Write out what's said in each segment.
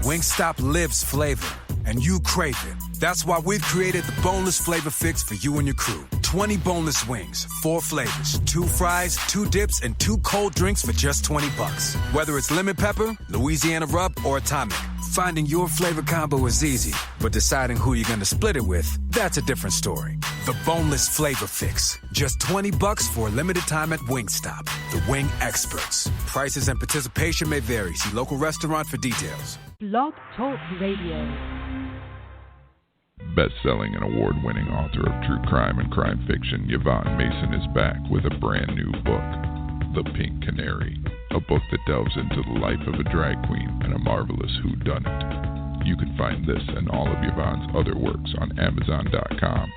Wingstop lives flavor, and you crave it. That's why we've created the Boneless Flavor Fix for you and your crew. 20 boneless wings, 4 flavors, 2 fries, 2 dips, and 2 cold drinks for just $20. Whether it's lemon pepper, Louisiana rub, or atomic, finding your flavor combo is easy, but deciding who you're going to split it with, that's a different story. The Boneless Flavor Fix. Just $20 for a limited time at Wingstop. The wing experts. Prices and participation may vary. See local restaurant for details. Blog Talk Radio. Best-selling and award-winning author of true crime and crime fiction, Yvonne Mason is back with a brand new book, The Pink Canary, a book that delves into the life of a drag queen and a marvelous whodunit. You can find this and all of Yvonne's other works on Amazon.com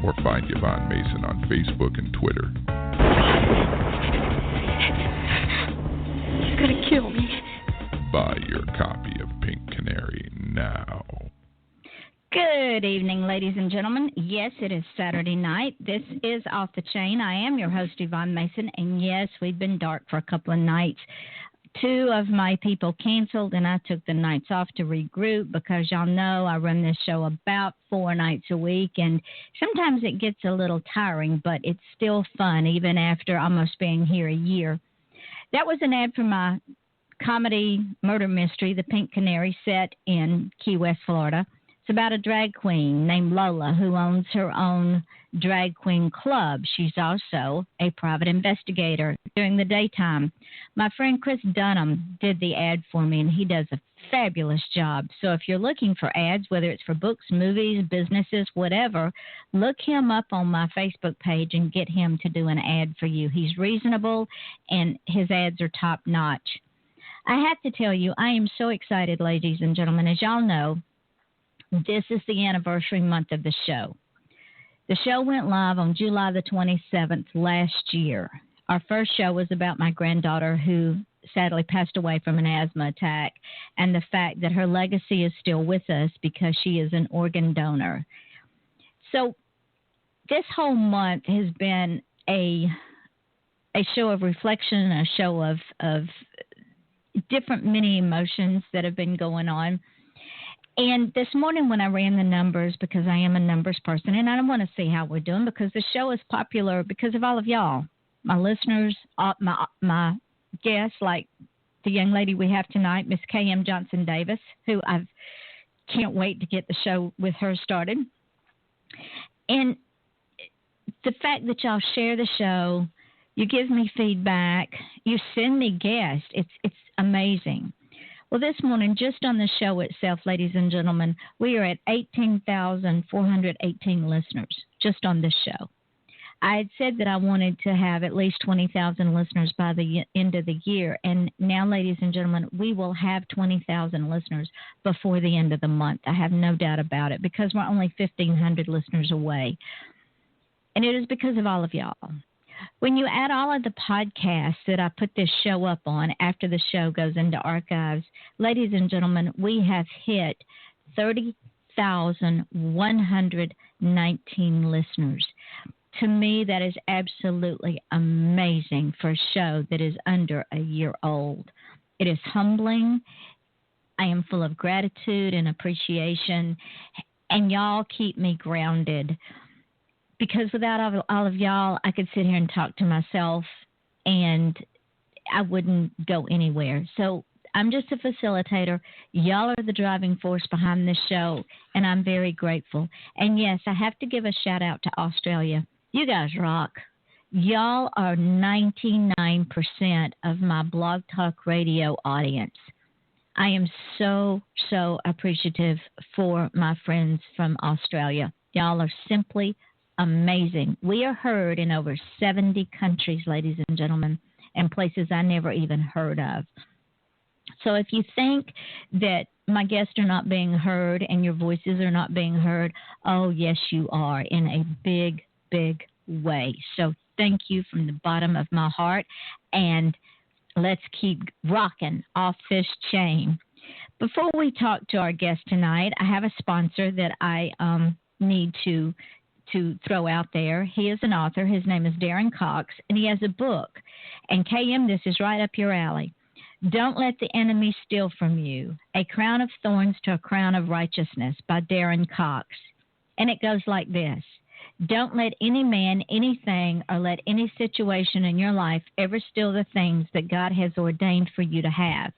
or find Yvonne Mason on Facebook and Twitter. He's gonna kill me. Buy your copy of Pink Canary now. Good evening, ladies and gentlemen. Yes, it is Saturday night. This is Off the Chain. I am your host, Yvonne Mason, and yes, we've been dark for a couple of nights. 2 of my people canceled, and I took the nights off to regroup because y'all know I run this show about 4 nights a week, and sometimes it gets a little tiring, but it's still fun even after almost being here a year. That was an ad for my comedy murder mystery, The Pink Canary, set in Key West, Florida. It's about a drag queen named Lola who owns her own drag queen club. She's also a private investigator during the daytime. My friend Chris Dunham did the ad for me, and he does a fabulous job. So if you're looking for ads, whether it's for books, movies, businesses, whatever, look him up on my Facebook page and get him to do an ad for you. He's reasonable, and his ads are top-notch. I have to tell you, I am so excited, ladies and gentlemen. As y'all know, this is the anniversary month of the show. The show went live on July the 27th last year. Our first show was about my granddaughter who sadly passed away from an asthma attack, and the fact that her legacy is still with us because she is an organ donor. So this whole month has been a show of reflection, a show of different many emotions that have been going on. And this morning when I ran the numbers, because I am a numbers person, and I want to see how we're doing because the show is popular because of all of y'all, my listeners, my guests, like the young lady we have tonight, Miss K.M. Johnson-Davis, who I can't wait to get the show with her started. And the fact that y'all share the show, you give me feedback, you send me guests, it's amazing. Well, this morning, just on the show itself, ladies and gentlemen, we are at 18,418 listeners just on this show. I had said that I wanted to have at least 20,000 listeners by the end of the year, and now, ladies and gentlemen, we will have 20,000 listeners before the end of the month. I have no doubt about it because we're only 1,500 listeners away, and it is because of all of y'all. When you add all of the podcasts that I put this show up on after the show goes into archives, ladies and gentlemen, we have hit 30,119 listeners. To me, that is absolutely amazing for a show that is under a year old. It is humbling. I am full of gratitude and appreciation, and y'all keep me grounded. Because without all of y'all, I could sit here and talk to myself, and I wouldn't go anywhere. So I'm just a facilitator. Y'all are the driving force behind this show, and I'm very grateful. And, yes, I have to give a shout-out to Australia. You guys rock. Y'all are 99% of my Blog Talk Radio audience. I am so, so appreciative for my friends from Australia. Y'all are simply amazing. We are heard in over 70 countries, ladies and gentlemen, and places I never even heard of. So if you think that my guests are not being heard and your voices are not being heard, oh, yes, you are in a big, big way. So thank you from the bottom of my heart, and let's keep rocking off this chain. Before we talk to our guest tonight, I have a sponsor that I need to throw out there. He is an author. His name is Darren Cox, and he has a book. And KM, this is right up your alley. Don't let the enemy steal from you. A Crown of Thorns to a Crown of Righteousness by Darren Cox. And it goes like this. Don't let any man, anything, or let any situation in your life ever steal the things that God has ordained for you to have.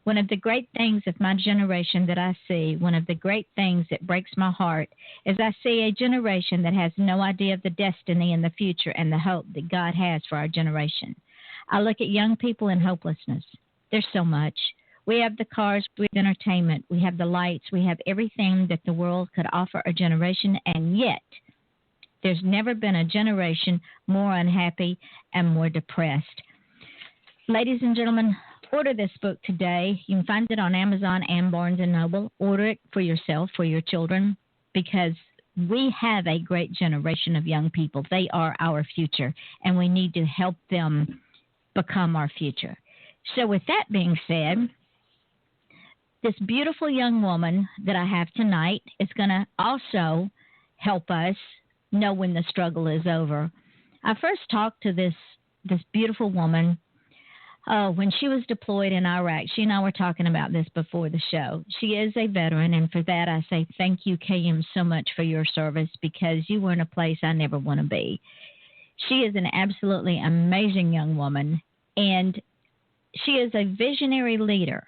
One of the great things of my generation that I see, one of the great things that breaks my heart, is I see a generation that has no idea of the destiny and the future and the hope that God has for our generation. I look at young people in hopelessness. There's so much. We have the cars, we have entertainment, we have the lights, we have everything that the world could offer a generation, and yet there's never been a generation more unhappy and more depressed. Ladies and gentlemen, order this book today. You can find it on Amazon and Barnes & Noble. Order it for yourself, for your children, because we have a great generation of young people. They are our future, and we need to help them become our future. So with that being said, this beautiful young woman that I have tonight is going to also help us know when the struggle is over. I first talked to this beautiful woman when she was deployed in Iraq. She and I were talking about this before the show. She is a veteran, and for that I say thank you, KM, so much for your service, because you were in a place I never want to be. She is an absolutely amazing young woman, and she is a visionary leader.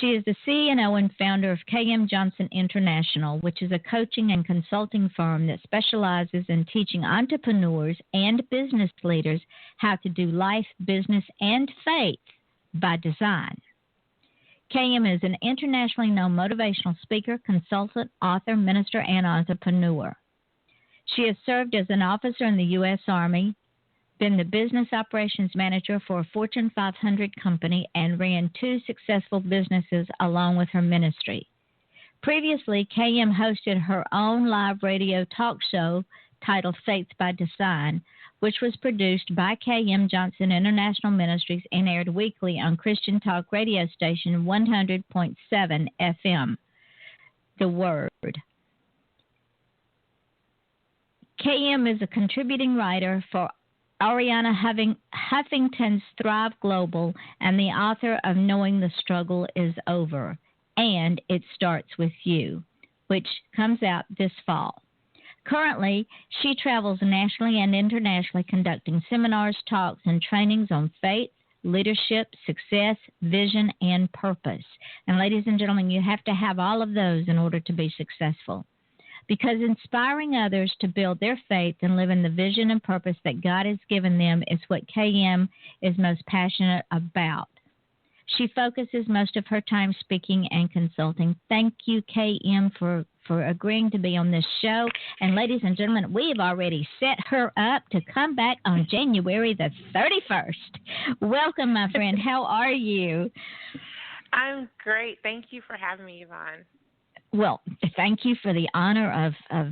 She is the CEO and founder of KM Johnson International, which is a coaching and consulting firm that specializes in teaching entrepreneurs and business leaders how to do life, business, and faith by design. KM is an internationally known motivational speaker, consultant, author, minister, and entrepreneur. She has served as an officer in the U.S. Army, been the business operations manager for a Fortune 500 company, and ran 2 successful businesses along with her ministry. Previously, KM hosted her own live radio talk show titled Faith by Design, which was produced by KM Johnson International Ministries and aired weekly on Christian talk radio station 100.7 FM. The Word. KM is a contributing writer for Arianna Huffington's Thrive Global and the author of Knowing the Struggle is Over, and It Starts With You, which comes out this fall. Currently, she travels nationally and internationally conducting seminars, talks, and trainings on faith, leadership, success, vision, and purpose. And ladies and gentlemen, you have to have all of those in order to be successful, because inspiring others to build their faith and live in the vision and purpose that God has given them is what KM is most passionate about. She focuses most of her time speaking and consulting. Thank you, KM, for agreeing to be on this show. And ladies and gentlemen, we've already set her up to come back on January the 31st. Welcome, my friend. How are you? I'm great. Thank you for having me, Yvonne. Well, thank you for the honor of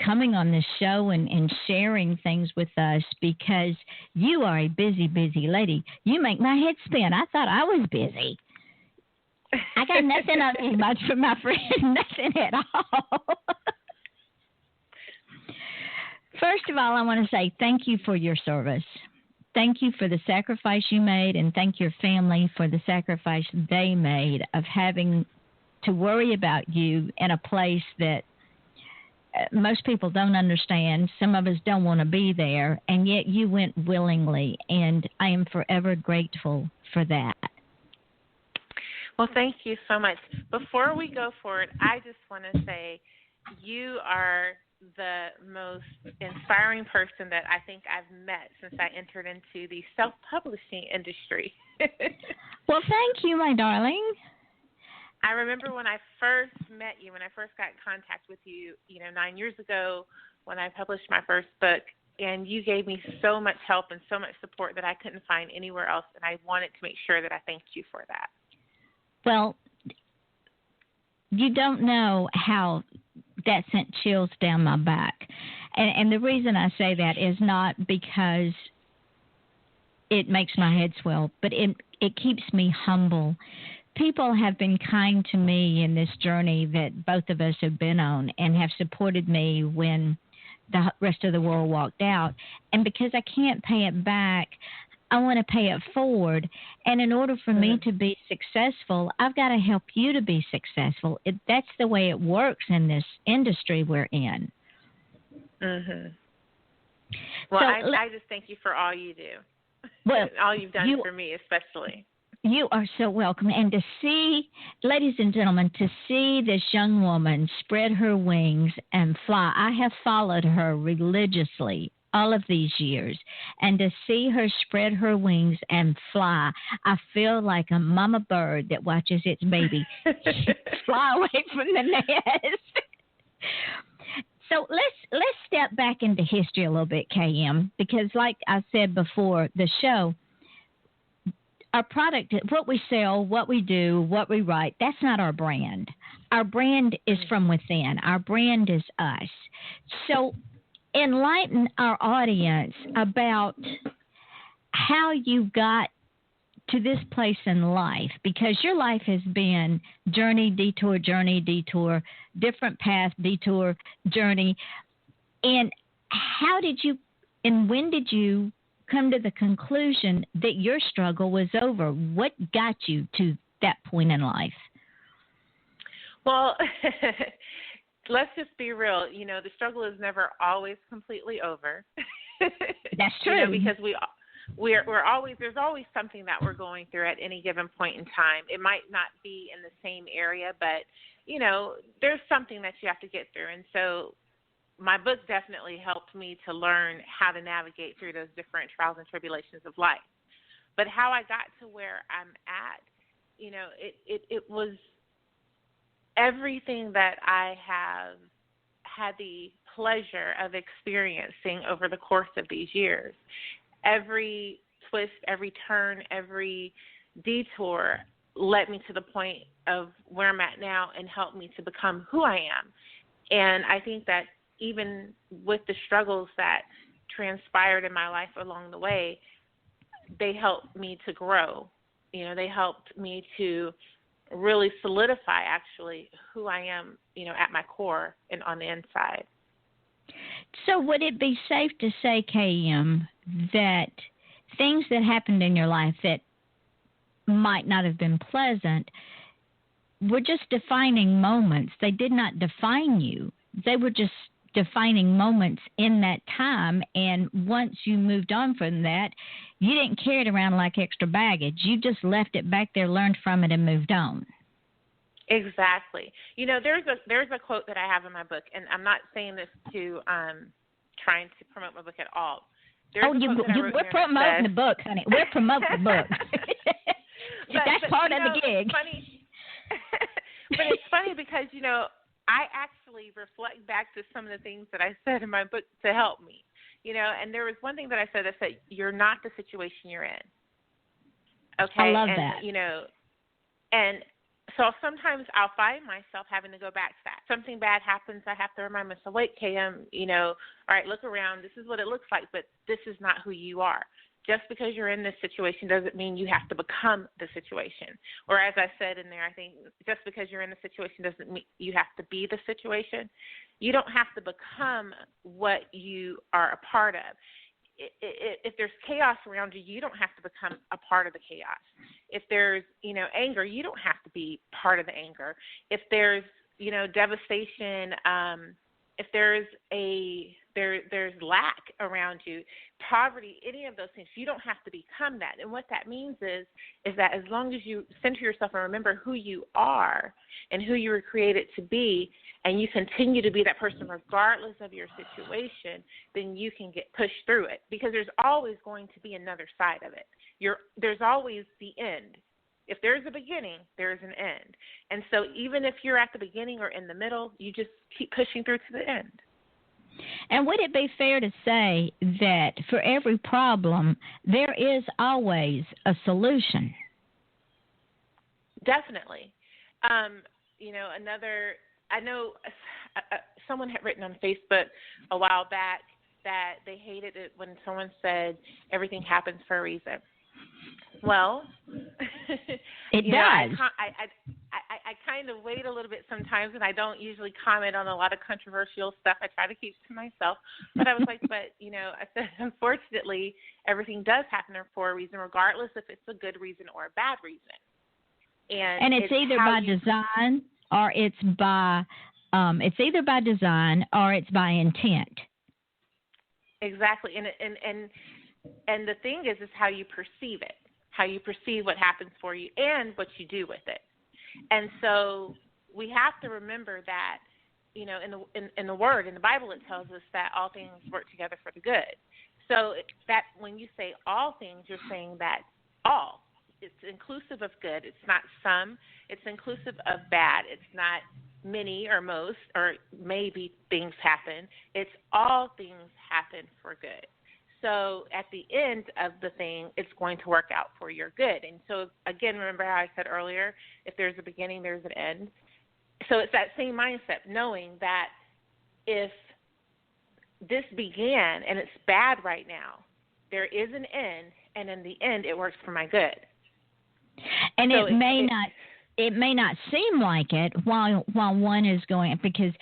coming on this show and sharing things with us, because you are a busy, busy lady. You make my head spin. I thought I was busy. I got nothing on you much from my friend, nothing at all. First of all, I want to say thank you for your service. Thank you for the sacrifice you made, and thank your family for the sacrifice they made of having to worry about you in a place that most people don't understand. Some of us don't want to be there, and yet you went willingly, and I am forever grateful for that. Well, thank you so much. Before we go forward, I just want to say you are the most inspiring person that I think I've met since I entered into the self-publishing industry. Well, thank you, my darling. I remember when I first met you, when I first got in contact with you, 9 years ago when I published my first book, and you gave me so much help and so much support that I couldn't find anywhere else, and I wanted to make sure that I thanked you for that. Well, you don't know how that sent chills down my back. And the reason I say that is not because it makes my head swell, but it keeps me humble. People have been kind to me in this journey that both of us have been on, and have supported me when the rest of the world walked out. And because I can't pay it back, I want to pay it forward. And in order for me to be successful, I've got to help you to be successful. That's the way it works in this industry we're in. Mm-hmm. Well, so, I just thank you for all you do. Well, all you've done for me, especially. You are so welcome. And to see, ladies and gentlemen, to see this young woman spread her wings and fly. I have followed her religiously all of these years. And to see her spread her wings and fly, I feel like a mama bird that watches its baby fly away from the nest. So let's step back into history a little bit, KM, because like I said before the show, our product, what we sell, what we do, what we write, that's not our brand. Our brand is from within. Our brand is us. So enlighten our audience about how you got to this place in life, because your life has been journey, detour, different path, detour, journey. And how did you and when did you come to the conclusion that your struggle was over? What got you to that point in life? Well, let's just be real. You know, the struggle is never always completely over. That's true. You know, because we're always, there's always something that we're going through at any given point in time. It might not be in the same area, but, you know, there's something that you have to get through. And so my book definitely helped me to learn how to navigate through those different trials and tribulations of life. But how I got to where I'm at, you know, it was everything that I have had the pleasure of experiencing over the course of these years. Every twist, every turn, every detour led me to the point of where I'm at now and helped me to become who I am. And I think that even with the struggles that transpired in my life along the way, they helped me to grow. You know, they helped me to really solidify actually who I am, you know, at my core and on the inside. So would it be safe to say, KM, that things that happened in your life that might not have been pleasant were just defining moments? They did not define you. They were just defining moments in that time, and once you moved on from that, you didn't carry it around like extra baggage. You just left it back there, learned from it, and moved on. Exactly. You know, there's a quote that I have in my book, and I'm not saying this to trying to promote my book at all. We're promoting the book, honey. We're promoting the book. That's part of the gig. Funny. But it's funny because, you know, I actually reflect back to some of the things that I said in my book to help me, you know, and there was one thing that I said you're not the situation you're in. Okay. I love that. You know, and so sometimes I'll find myself having to go back to that. Something bad happens, I have to remind myself, wait, KM, you know, all right, look around. This is what it looks like, but this is not who you are. Just because you're in this situation doesn't mean you have to become the situation. Or as I said in there, I think just because you're in the situation doesn't mean you have to be the situation. You don't have to become what you are a part of. If there's chaos around you, you don't have to become a part of the chaos. If there's, you know, anger, you don't have to be part of the anger. If there's, you know, devastation, if there's there's lack around you, poverty, any of those things, you don't have to become that. And what that means is that as long as you center yourself and remember who you are and who you were created to be, and you continue to be that person regardless of your situation, then you can get pushed through it, because there's always going to be another side of it. There's always the end. If there's a beginning, there's an end. And so even if you're at the beginning or in the middle, you just keep pushing through to the end. And would it be fair to say that for every problem, there is always a solution? Definitely. You know, I know someone had written on Facebook a while back that they hated it when someone said everything happens for a reason. Well, it does. I kind of wait a little bit sometimes, and I don't usually comment on a lot of controversial stuff. I try to keep it to myself. But I was like, but, I said, unfortunately, everything does happen for a reason, regardless if it's a good reason or a bad reason. And it's either by design or it's by intent. Exactly. And the thing is how you perceive it, how you perceive what happens for you and what you do with it. And so we have to remember that, in the Word, in the Bible, it tells us that all things work together for the good. So that when you say all things, you're saying that all. It's inclusive of good. It's not some. It's inclusive of bad. It's not many or most or maybe things happen. It's all things happen for good. So at the end of the thing, it's going to work out for your good. And so, again, remember how I said earlier, if there's a beginning, there's an end. So it's that same mindset, knowing that if this began and it's bad right now, there is an end, and in the end, it works for my good. And so it may not seem like it while one is going, because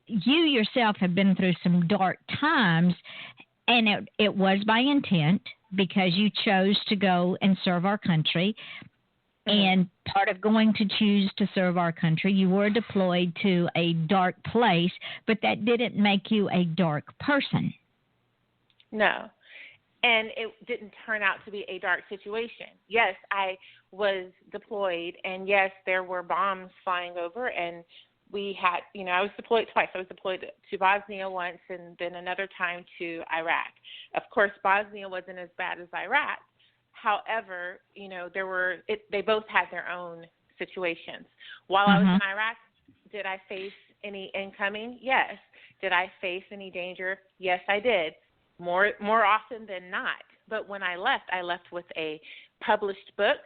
you yourself have been through some dark times, and it was by intent because you chose to go and serve our country. Mm-hmm. And part of going to choose to serve our country, you were deployed to a dark place, but that didn't make you a dark person. No. And it didn't turn out to be a dark situation. Yes, I was deployed, and yes, there were bombs flying over, and we had, I was deployed twice. I was deployed to Bosnia once and then another time to Iraq. Of course, Bosnia wasn't as bad as Iraq. However, they both had their own situations. While I was in Iraq, did I face any incoming? Yes. Did I face any danger? Yes, I did. More often than not. But when I left with a published book,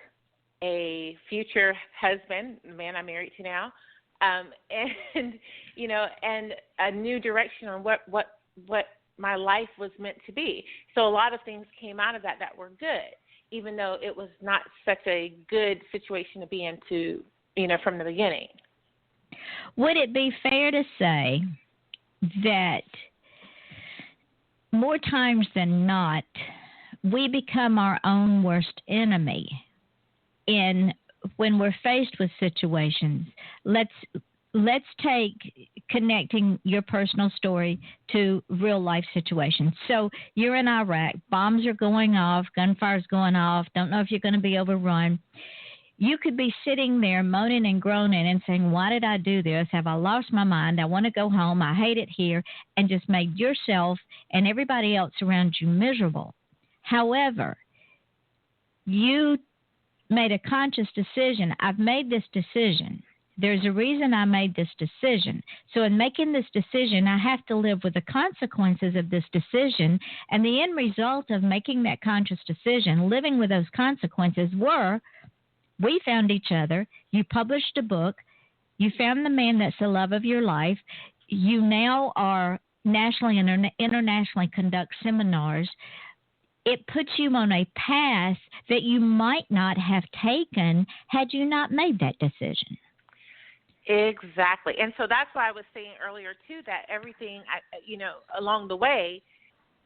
a future husband, the man I'm married to now, and a new direction on what my life was meant to be. So a lot of things came out of that were good, even though it was not such a good situation to be into, from the beginning. Would it be fair to say that more times than not, we become our own worst enemy when we're faced with situations? Let's take connecting your personal story to real life situations. So you're in Iraq, bombs are going off, gunfire's going off, don't know if you're going to be overrun. You could be sitting there moaning and groaning and saying, why did I do this? Have I lost my mind? I want to go home. I hate it here, and just made yourself and everybody else around you miserable. However, you made a conscious decision. I've made this decision. There's a reason I made this decision. So in making this decision, I have to live with the consequences of this decision. And the end result of making that conscious decision, living with those consequences, were we found each other. You published a book. You found the man that's the love of your life. You now are nationally and internationally conduct seminars. It puts you on a path that you might not have taken had you not made that decision. Exactly. And so that's why I was saying earlier, too, that everything, along the way,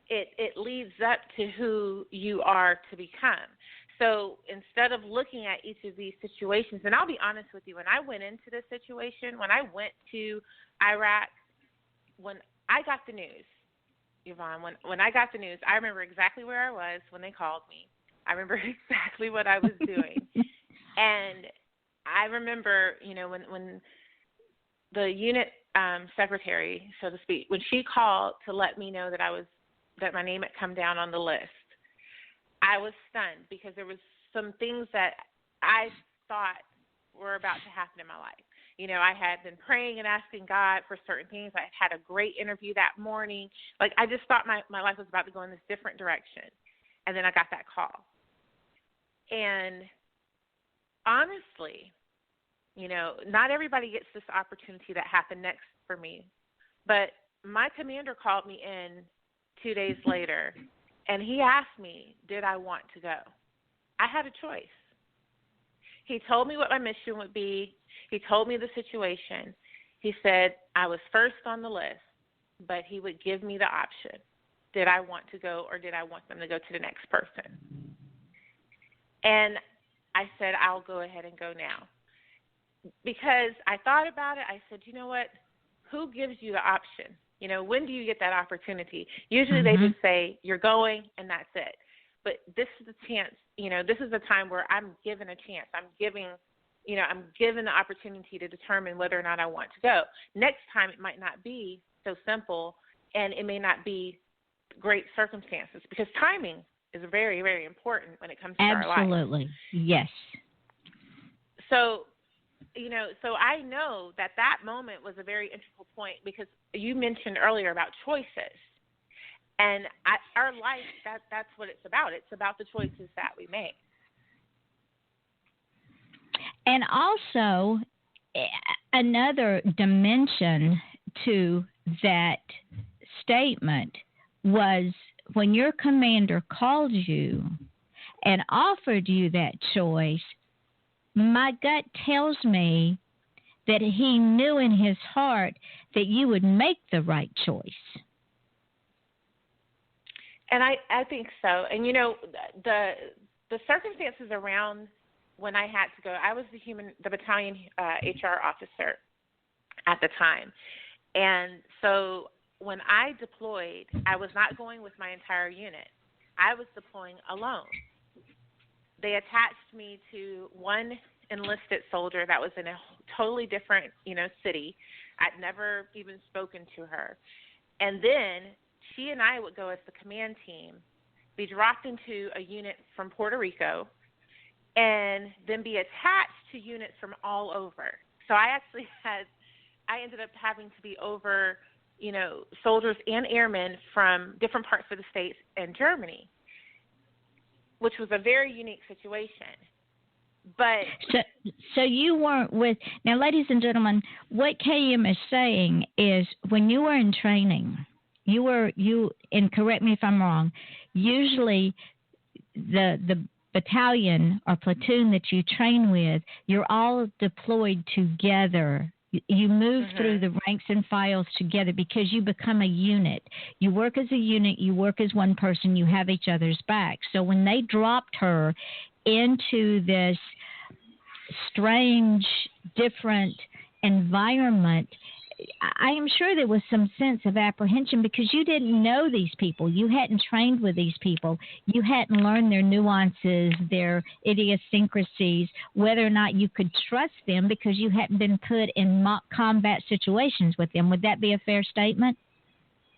it leads up to who you are to become. So instead of looking at each of these situations, and I'll be honest with you, when I went into this situation, when I went to Iraq, when I got the news, Yvonne, when I got the news, I remember exactly where I was when they called me. I remember exactly what I was doing. And I remember, when the unit secretary, so to speak, when she called to let me know that my name had come down on the list, I was stunned because there was some things that I thought were about to happen in my life. I had been praying and asking God for certain things. I had a great interview that morning. Like, I just thought my life was about to go in this different direction. And then I got that call. And honestly, not everybody gets this opportunity that happened next for me. But my commander called me in 2 days later, and he asked me, did I want to go? I had a choice. He told me what my mission would be. He told me the situation. He said I was first on the list, but he would give me the option. Did I want to go, or did I want them to go to the next person? And I said, I'll go ahead and go now. Because I thought about it, I said, you know what? Who gives you the option? You know, when do you get that opportunity? Usually they just say, you're going, and that's it. But this is the chance, you know, this is the time where I'm given a chance. I'm given the opportunity to determine whether or not I want to go. Next time it might not be so simple, and it may not be great circumstances, because timing is very, very important when it comes to our life. Absolutely. Yes. So, you know, so I know that moment was a very integral point, because you mentioned earlier about choices. And our life, that's what it's about. It's about the choices that we make. And also, another dimension to that statement was when your commander called you and offered you that choice, my gut tells me that he knew in his heart that you would make the right choice. And I think so. And, you know, the circumstances around when I had to go, I was the battalion HR officer at the time. And so when I deployed, I was not going with my entire unit. I was deploying alone. They attached me to one enlisted soldier that was in a totally different, you know, city. I'd never even spoken to her. And then she and I would go as the command team, be dropped into a unit from Puerto Rico, and then be attached to units from all over. So I ended up having to be over, you know, soldiers and airmen from different parts of the States and Germany, which was a very unique situation. But so you weren't with – now, ladies and gentlemen, what KM is saying is when you were in training, and correct me if I'm wrong, usually the battalion or platoon that you train with, you're all deployed together. You move through the ranks and files together because you become a unit. You work as a unit. You work as one person. You have each other's back. So when they dropped her into this strange, different environment, I am sure there was some sense of apprehension because you didn't know these people. You hadn't trained with these people. You hadn't learned their nuances, their idiosyncrasies, whether or not you could trust them because you hadn't been put in mock combat situations with them. Would that be a fair statement?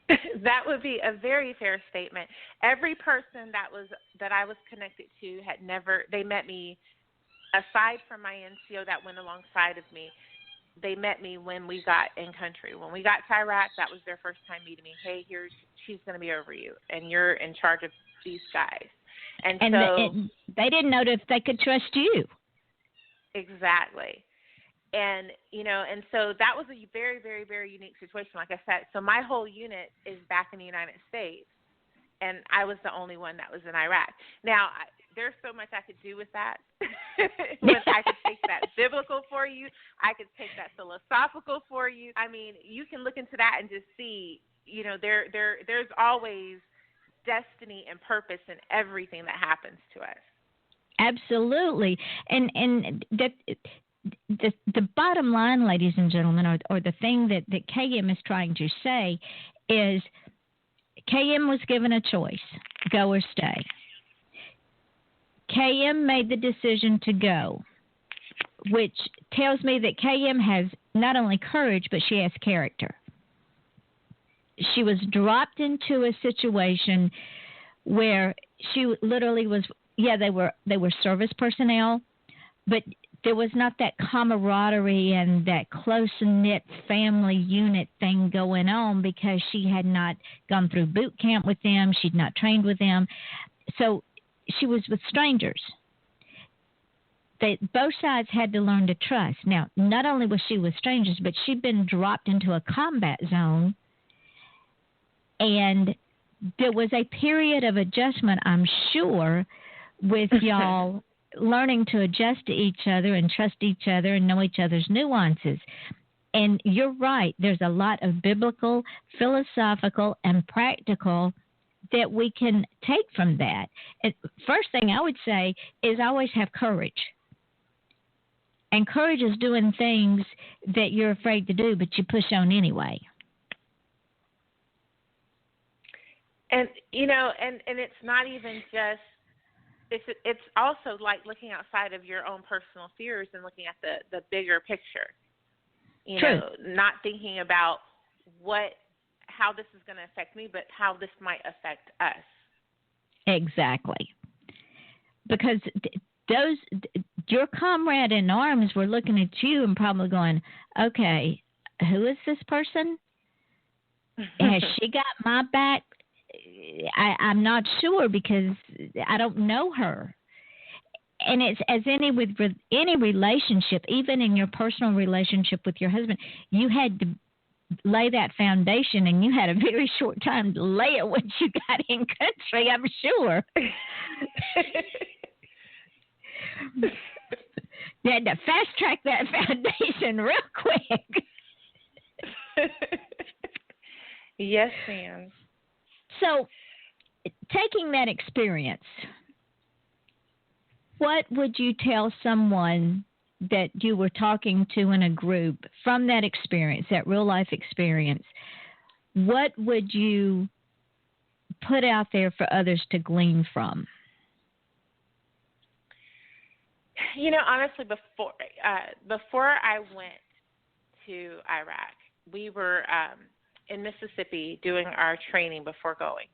That would be a very fair statement. Every person that I was connected to they met me, aside from my NCO that went alongside of me, they met me when we got in country. When we got to Iraq, that was their first time meeting me. Hey, she's going to be over you, and you're in charge of these guys. And so they didn't know if they could trust you. Exactly. And, you know, and so that was a very, very, very unique situation, like I said. So my whole unit is back in the United States, and I was the only one that was in Iraq. Now, there's so much I could do with that. I could take that biblical for you. I could take that philosophical for you. I mean, you can look into that and just see, you know, there's always destiny and purpose in everything that happens to us. Absolutely. And the bottom line, ladies and gentlemen, or the thing that KM is trying to say is KM was given a choice, go or stay. KM made the decision to go, which tells me that KM has not only courage, but she has character. She was dropped into a situation where she literally was, they were service personnel, but there was not that camaraderie and that close-knit family unit thing going on because she had not gone through boot camp with them. She'd not trained with them. So she was with strangers. Both sides had to learn to trust. Now, not only was she with strangers, but she'd been dropped into a combat zone, and there was a period of adjustment, I'm sure, with y'all learning to adjust to each other and trust each other and know each other's nuances. And you're right. There's a lot of biblical, philosophical, and practical that we can take from that. And first thing I would say is always have courage. And courage is doing things that you're afraid to do, but you push on anyway. And, and it's not even just, it's also like looking outside of your own personal fears and looking at the bigger picture. True. Not thinking about how this is going to affect me, but how this might affect us. Exactly. Because your comrade in arms were looking at you and probably going, okay, who is this person? Has she got my back? I'm not sure because I don't know her. And it's as with any relationship, even in your personal relationship with your husband, you had to lay that foundation, and you had a very short time to lay it once you got in country, I'm sure. You had to fast track that foundation real quick. Yes, ma'am. So, taking that experience, what would you tell someone that you were talking to in a group from that experience, that real life experience? What would you put out there for others to glean from? Honestly, before I went to Iraq, we were in Mississippi doing our training before going.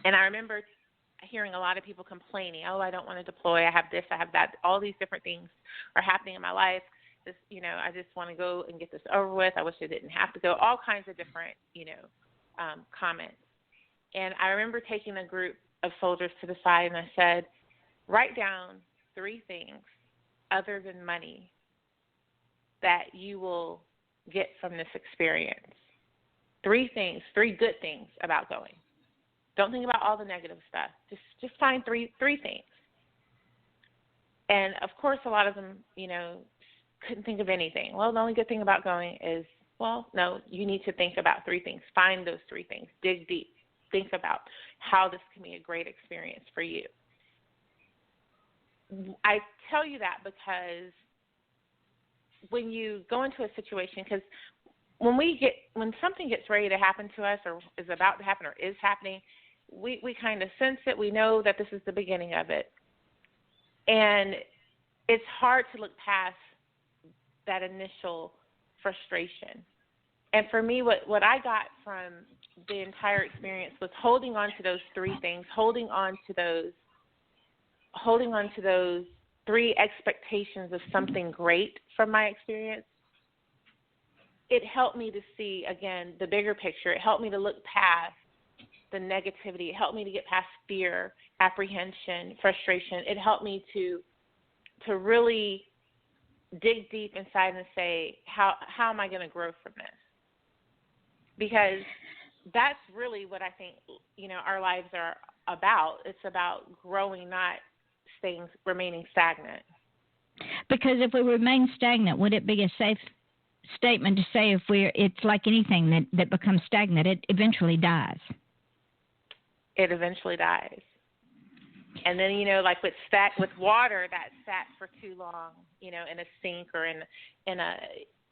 And I remember hearing a lot of people complaining, I don't want to deploy, I have this, I have that, all these different things are happening in my life. This, I just want to go and get this over with. I wish I didn't have to go. All kinds of different, comments. And I remember taking a group of soldiers to the side and I said, write down 3 things other than money that you will get from this experience. 3 things, 3 good things about going. Don't think about all the negative stuff. Just find 3 things. And, of course, a lot of them, couldn't think of anything. Well, the only good thing about going is, no, you need to think about 3 things. Find those 3 things. Dig deep. Think about how this can be a great experience for you. I tell you that because when you go into a situation, because when something gets ready to happen to us or is about to happen or is happening, we kind of sense it. We know that this is the beginning of it. And it's hard to look past that initial frustration. And for me, what I got from the entire experience was holding on to those 3 things, holding on to those 3 expectations of something great from my experience. It helped me to see, again, the bigger picture. It helped me to look past the negativity. It helped me to get past fear, apprehension, frustration. It helped me to really dig deep inside and say, how am I going to grow from this? Because that's really what I think, our lives are about. It's about growing, not remaining stagnant. Because if we remain stagnant, would it be a safe statement to say it's like anything that becomes stagnant, it eventually dies? It eventually dies. And then, like with water that sat for too long, in a sink or in a,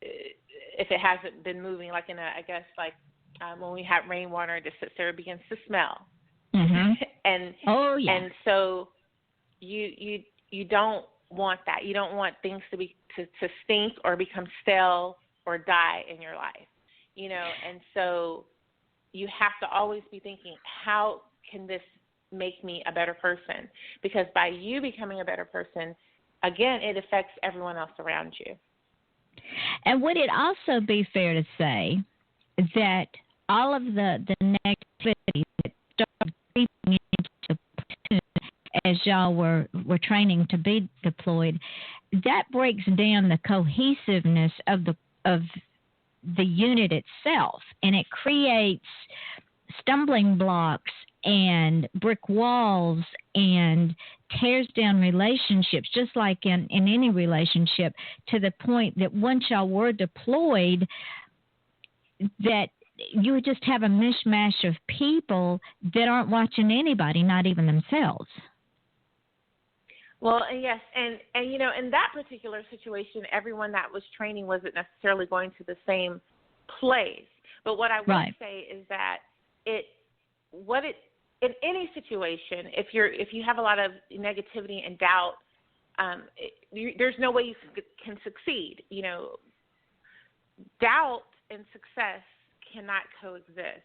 if it hasn't been moving, like when we have rainwater, it just sits there, it begins to smell. Mm-hmm. And so you don't want that. You don't want things to stink or become stale or die in your life, and so you have to always be thinking, how can this make me a better person? Because by you becoming a better person, again, it affects everyone else around you. And would it also be fair to say that all of the negativity that started creeping into platoon as y'all were training to be deployed, that breaks down the cohesiveness of the unit itself, and it creates stumbling blocks and brick walls and tears down relationships, just like in any relationship, to the point that once y'all were deployed, that you would just have a mishmash of people that aren't watching anybody, not even themselves. Well, yes, and you know, in that particular situation, everyone that was training wasn't necessarily going to the same place. But what I would say is that in any situation, if you have a lot of negativity and doubt, there's no way you can succeed. You know, doubt and success cannot coexist.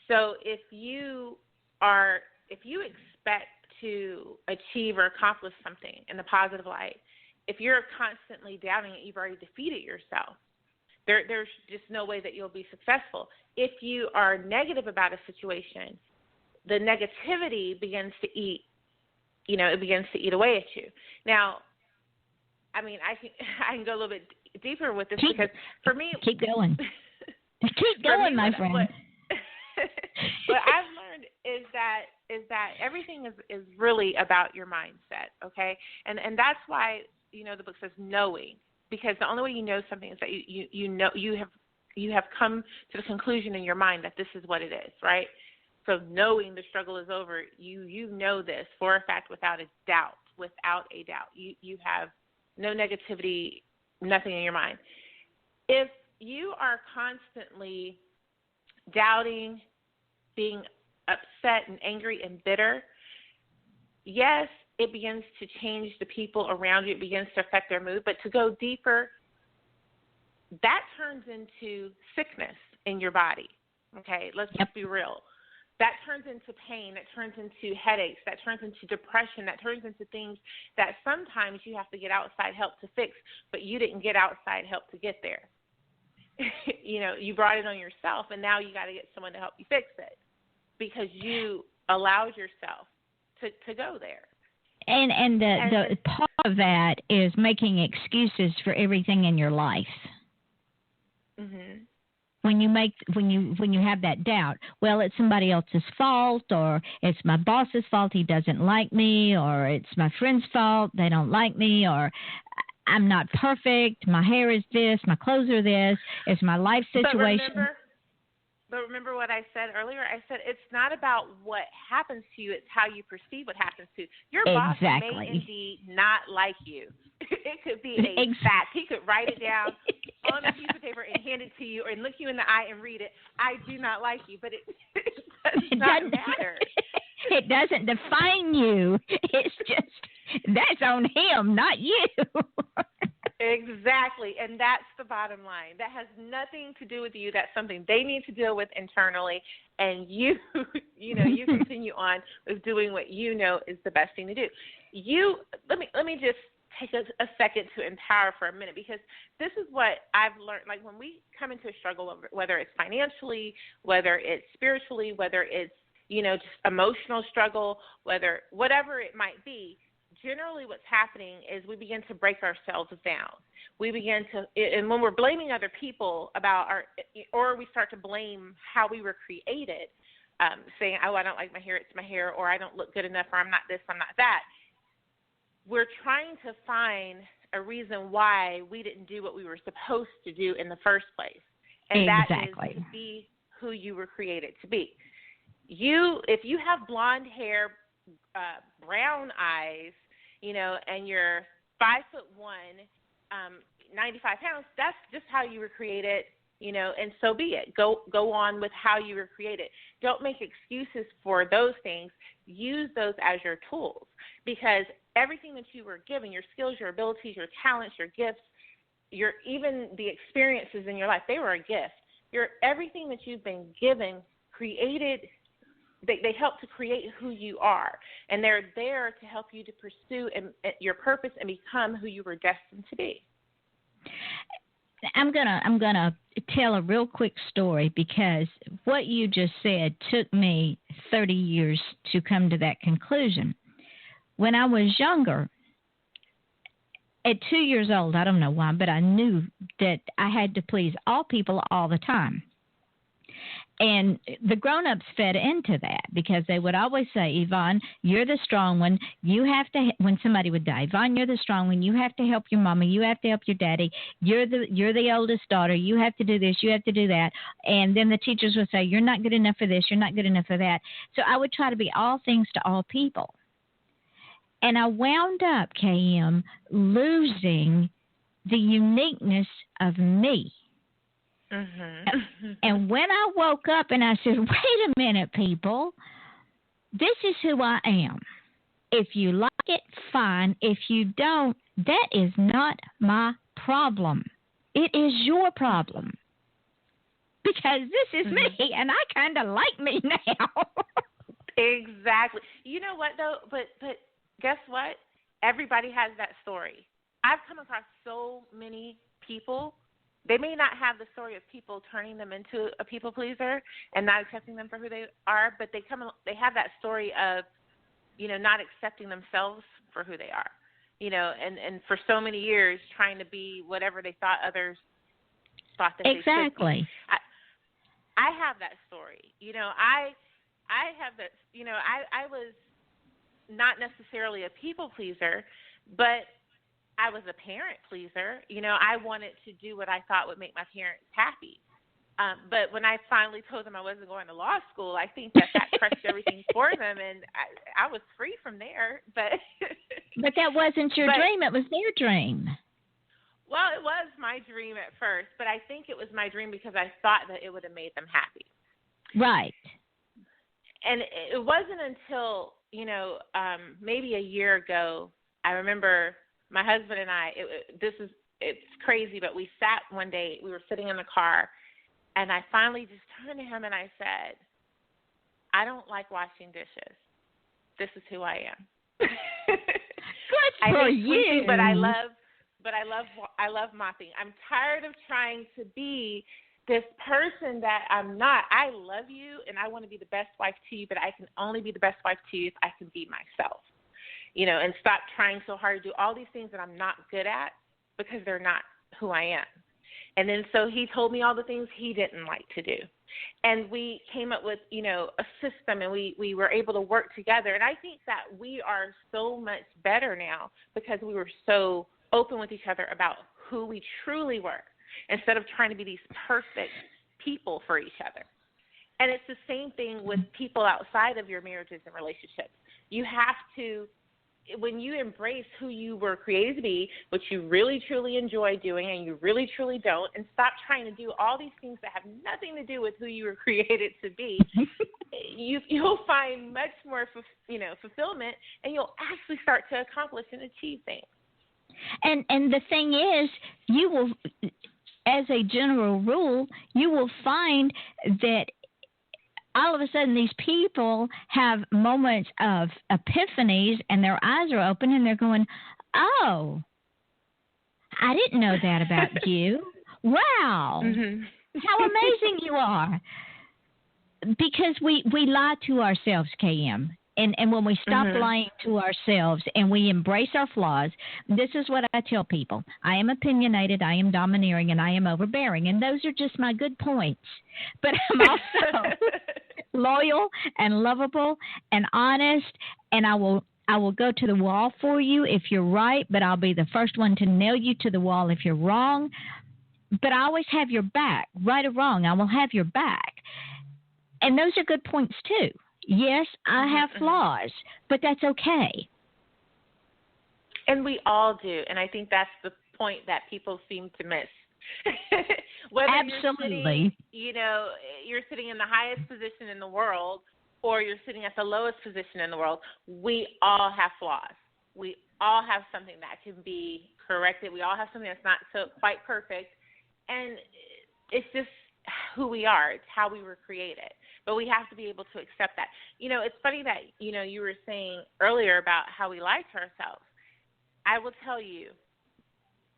So if you expect to achieve or accomplish something in the positive light, if you're constantly doubting it, you've already defeated yourself. There's just no way that you'll be successful. If you are negative about a situation, the negativity begins to eat away at you. Now, I mean, I can go a little bit deeper with this because for me, keep going. Keep going, my friend. What I've learned is that everything is really about your mindset, okay? And that's why, you know, the book says knowing, because the only way you know something is that you know you have come to the conclusion in your mind that this is what it is, right? So knowing the struggle is over, you know this for a fact without a doubt. You have no negativity, nothing in your mind. If you are constantly doubting, being upset and angry and bitter, yes, it begins to change the people around you. It begins to affect their mood. But to go deeper, that turns into sickness in your body. Okay, let's just be real. That turns into pain. That turns into headaches. That turns into depression. That turns into things that sometimes you have to get outside help to fix, but you didn't get outside help to get there. You know, you brought it on yourself, and now you got to get someone to help you fix it because you allowed yourself to go there. And the part of that is making excuses for everything in your life. Mm-hmm. When you have that doubt, well, it's somebody else's fault, or it's my boss's fault, he doesn't like me, or it's my friend's fault, they don't like me, or I'm not perfect, my hair is this, my clothes are this, it's my life situation. But remember what I said earlier? I said it's not about what happens to you, it's how you perceive what happens to you. Your boss may indeed not like you. It could be a fact. He could write it down on a piece of paper and hand it to you or look you in the eye and read it. I do not like you, but it does not matter. It doesn't define you. It's just, that's on him, not you. Exactly, and that's the bottom line. That has nothing to do with you. That's something they need to deal with internally, and you continue on with doing what you know is the best thing to do. Let me just take a second to empower for a minute, because this is what I've learned. Like when we come into a struggle, whether it's financially, whether it's spiritually, whether it's just emotional struggle, whatever it might be. Generally what's happening is we begin to break ourselves down. And when we're blaming other people or we start to blame how we were created, saying, oh, I don't like my hair, it's my hair, or I don't look good enough, or I'm not this, I'm not that. We're trying to find a reason why we didn't do what we were supposed to do in the first place. And that is to be who you were created to be. If you have blonde hair, brown eyes, and you're 5'1", 95 pounds, that's just how you were created, and so be it. Go on with how you were created. Don't make excuses for those things. Use those as your tools, because everything that you were given, your skills, your abilities, your talents, your gifts, even the experiences in your life, they were a gift. Everything that you've been given, created. They help to create who you are, and they're there to help you to pursue your purpose and become who you were destined to be. I'm gonna tell a real quick story, because what you just said took me 30 years to come to that conclusion. When I was younger, at 2 years old, I don't know why, but I knew that I had to please all people all the time. And the grown-ups fed into that because they would always say, Yvonne, you're the strong one. You have to, when somebody would die, Yvonne, you're the strong one. You have to help your mama. You have to help your daddy. You're the oldest daughter. You have to do this. You have to do that. And then the teachers would say, you're not good enough for this. You're not good enough for that. So I would try to be all things to all people. And I wound up, KM, losing the uniqueness of me. Mm-hmm. And when I woke up and I said, wait a minute, people, this is who I am. If you like it, fine. If you don't, that is not my problem. It is your problem. Because this is me, and I kind of like me now. Exactly. You know what, though? But guess what? Everybody has that story. I've come across so many people. They may not have the story of people turning them into a people pleaser and not accepting them for who they are, but they have that story of, not accepting themselves for who they are, and for so many years trying to be whatever they thought others thought that they should be. I have that story. I have that. I was not necessarily a people pleaser, but I was a parent pleaser. I wanted to do what I thought would make my parents happy. But when I finally told them I wasn't going to law school, I think that crushed everything for them, and I was free from there. But that wasn't your dream. It was their dream. Well, it was my dream at first, but I think it was my dream because I thought that it would have made them happy. Right. And it wasn't until, maybe a year ago, I remember my husband and I, it's crazy, but we sat one day, we were sitting in the car, and I finally just turned to him and I said, I don't like washing dishes. This is who I am. Good for you. But I love mopping. I'm tired of trying to be this person that I'm not. I love you, and I want to be the best wife to you, but I can only be the best wife to you if I can be myself. And stop trying so hard to do all these things that I'm not good at because they're not who I am. And then so he told me all the things he didn't like to do. And we came up with, a system, and we were able to work together. And I think that we are so much better now because we were so open with each other about who we truly were instead of trying to be these perfect people for each other. And it's the same thing with people outside of your marriages and relationships. You have to, when you embrace who you were created to be, which you really, truly enjoy doing and you really, truly don't, and stop trying to do all these things that have nothing to do with who you were created to be, you'll find much more, fulfillment, and you'll actually start to accomplish and achieve things. And the thing is, you will, as a general rule, you will find that all of a sudden these people have moments of epiphanies and their eyes are open and they're going, oh, I didn't know that about you. Wow. Mm-hmm. How amazing you are. Because we lie to ourselves, KM. And when we stop lying to ourselves and we embrace our flaws, this is what I tell people. I am opinionated, I am domineering, and I am overbearing. And those are just my good points. But I'm also loyal and lovable and honest, and I will go to the wall for you if you're right, but I'll be the first one to nail you to the wall if you're wrong. But I always have your back, right or wrong. I will have your back. And those are good points, too. Yes, I have flaws, but that's okay. And we all do. And I think that's the point that people seem to miss. Whether Absolutely. You're sitting in the highest position in the world or you're sitting at the lowest position in the world, we all have flaws. We all have something that can be corrected. We all have something that's not so quite perfect. And it's just who we are. It's how we were created. But we have to be able to accept that. It's funny that, you were saying earlier about how we lie to ourselves. I will tell you,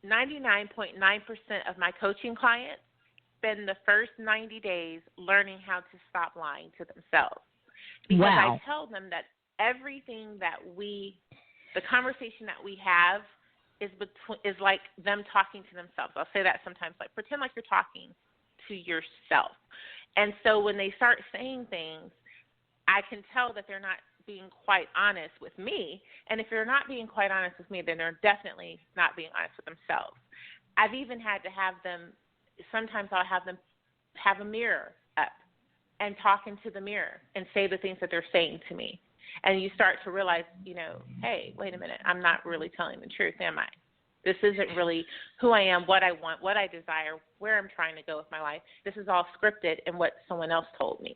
99.9% of my coaching clients spend the first 90 days learning how to stop lying to themselves. Because I tell them that everything that the conversation that we have is like them talking to themselves. I'll say that sometimes, like pretend like you're talking to yourself. And so when they start saying things, I can tell that they're not being quite honest with me. And if they're not being quite honest with me, then they're definitely not being honest with themselves. I've even had to have them, sometimes I'll have them have a mirror up and talk into the mirror and say the things that they're saying to me. And you start to realize, hey, wait a minute, I'm not really telling the truth, am I? This isn't really who I am, what I want, what I desire, where I'm trying to go with my life. This is all scripted and what someone else told me.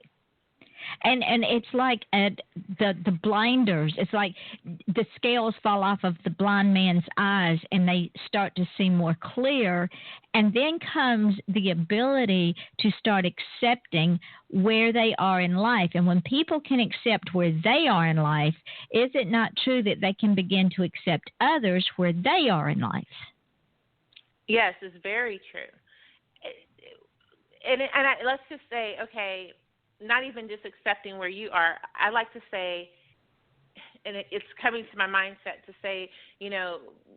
And it's like the blinders. It's like the scales fall off of the blind man's eyes and they start to see more clear. And then comes the ability to start accepting where they are in life. And when people can accept where they are in life, is it not true that they can begin to accept others where they are in life? Yes, it's very true. And let's just say, okay, not even just accepting where you are. I like to say, and it's coming to my mindset to say,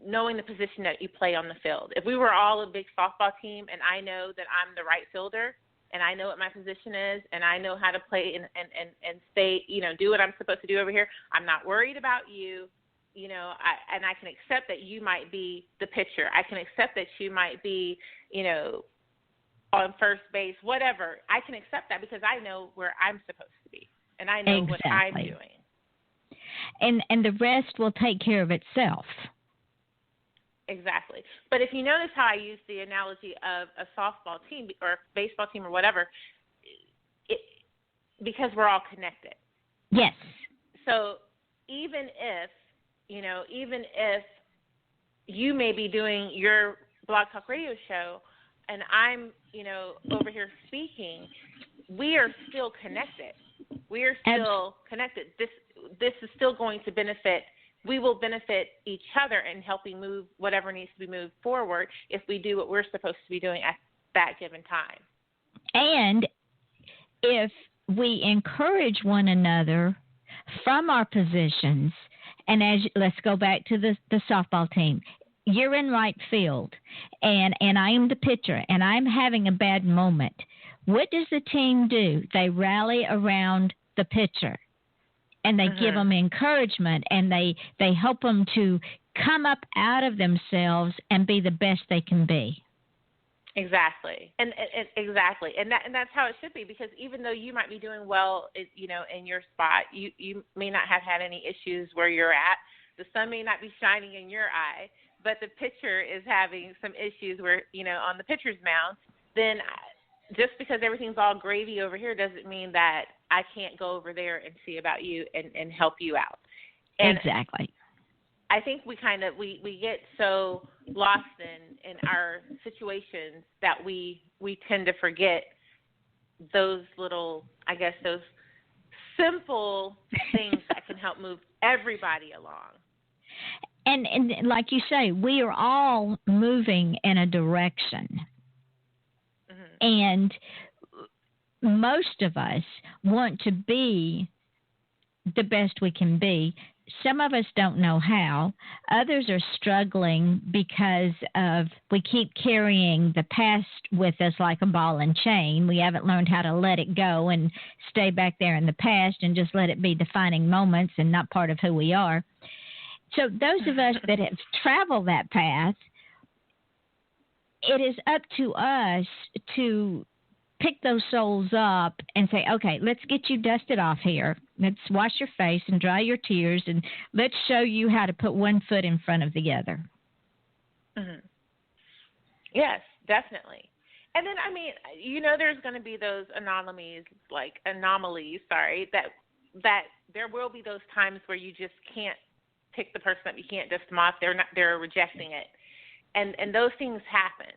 knowing the position that you play on the field. If we were all a big softball team and I know that I'm the right fielder and I know what my position is and I know how to play and stay, do what I'm supposed to do over here, I'm not worried about you, and I can accept that you might be the pitcher. I can accept that you might be, on first base, whatever. I can accept that because I know where I'm supposed to be and I know what I'm doing. And the rest will take care of itself. Exactly. But if you notice how I use the analogy of a softball team or a baseball team or whatever, because we're all connected. Yes. So even if you may be doing your Blog Talk Radio show and I'm, over here speaking, we are still connected. We are still connected. This is still going to benefit. We will benefit each other in helping move whatever needs to be moved forward if we do what we're supposed to be doing at that given time. And if we encourage one another from our positions, and let's go back to the softball team. You're in right field, and I am the pitcher, and I'm having a bad moment. What does the team do? They rally around the pitcher, and they give them encouragement, and they help them to come up out of themselves and be the best they can be. Exactly, and that's how it should be. Because even though you might be doing well, in your spot, you may not have had any issues where you're at. The sun may not be shining in your eye, but the pitcher is having some issues where, on the pitcher's mound, then just because everything's all gravy over here doesn't mean that I can't go over there and see about you and help you out. And exactly. I think we get so lost in our situations that we tend to forget those little, those simple things that can help move everybody along. And like you say, we are all moving in a direction. And most of us want to be the best we can be. Some of us don't know how. Others are struggling because we keep carrying the past with us like a ball and chain. We haven't learned how to let it go and stay back there in the past and just let it be defining moments and not part of who we are. So those of us that have traveled that path, it is up to us to pick those souls up and say, okay, let's get you dusted off here. Let's wash your face and dry your tears, and let's show you how to put one foot in front of the other. Yes, definitely. And then, there's going to be those anomalies, that there will be those times where you just can't pick the person up. You can't dust them off. They're rejecting it. And those things happen,